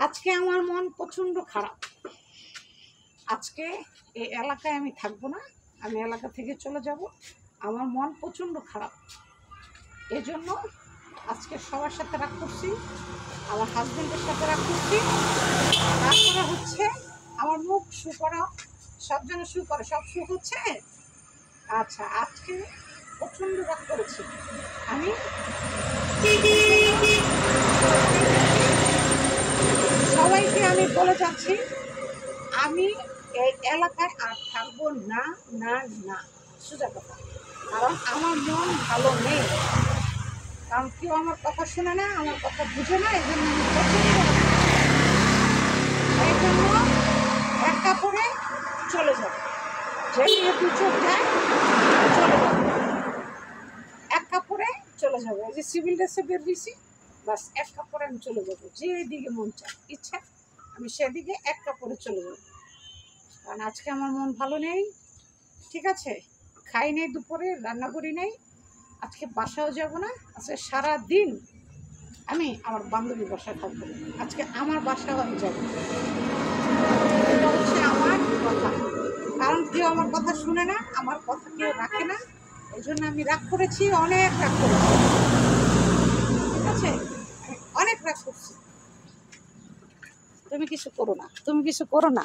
আজকে আমার মন প্রচণ্ড খারাপ। আজকে এই এলাকায় আমি থাকবো না, আমি এলাকা থেকে চলে যাব। আমার মন প্রচণ্ড খারাপ, এজন্য আজকে সবার সাথে রাগ করছি, আমার হাজবেন্ডের সাথে রাগ করছি। রাগ করা হচ্ছে, আমার মুখ শু করা, সব যেন শু করে, সব শু হচ্ছে। আচ্ছা, আজকে প্রচণ্ড রাগ করেছি আমি। সবাইকে আমি বলে যাচ্ছি, আমি এই এলাকায় আর থাকবো না না না, সোজা কথা। কারণ আমার মন ভালো নেই, কারণ কেউ আমার কথা শুনে না, আমার কথা বুঝে না। এই জন্য আমি জন্য এক কাপড়ে চলে যাব, যেদিকে দু চোখ যায় চলে যাব, এক কাপড়ে চলে যাবো। এই যে সিভিল ড্রেসে বের দিয়েছি, বাস এক কাপড়ে আমি চলে যাবো। যেদিকে মন চায় ইচ্ছা আমি সেদিকে এক কাপড়ে চলে যাবো। কারণ আজকে আমার মন ভালো নেই, ঠিক আছে? খাই নেই, দুপুরে রান্না করি নেই, আজকে বাসাও যাব না। আজকে সারা দিন আমি আমার বান্ধবীর বাসায় থাকবো, আজকে আমার বাসাও আমি যাবো। এটা হচ্ছে আমার কথা, কারণ কেউ আমার কথা শুনে না, আমার কথা কেউ রাখে না। এই জন্য আমি রাগ করেছি, অনেক রাগ করেছি, ঠিক আছে? অনেক রাগ করছি। তুমি কিছু করো না, তুমি কিছু করো না।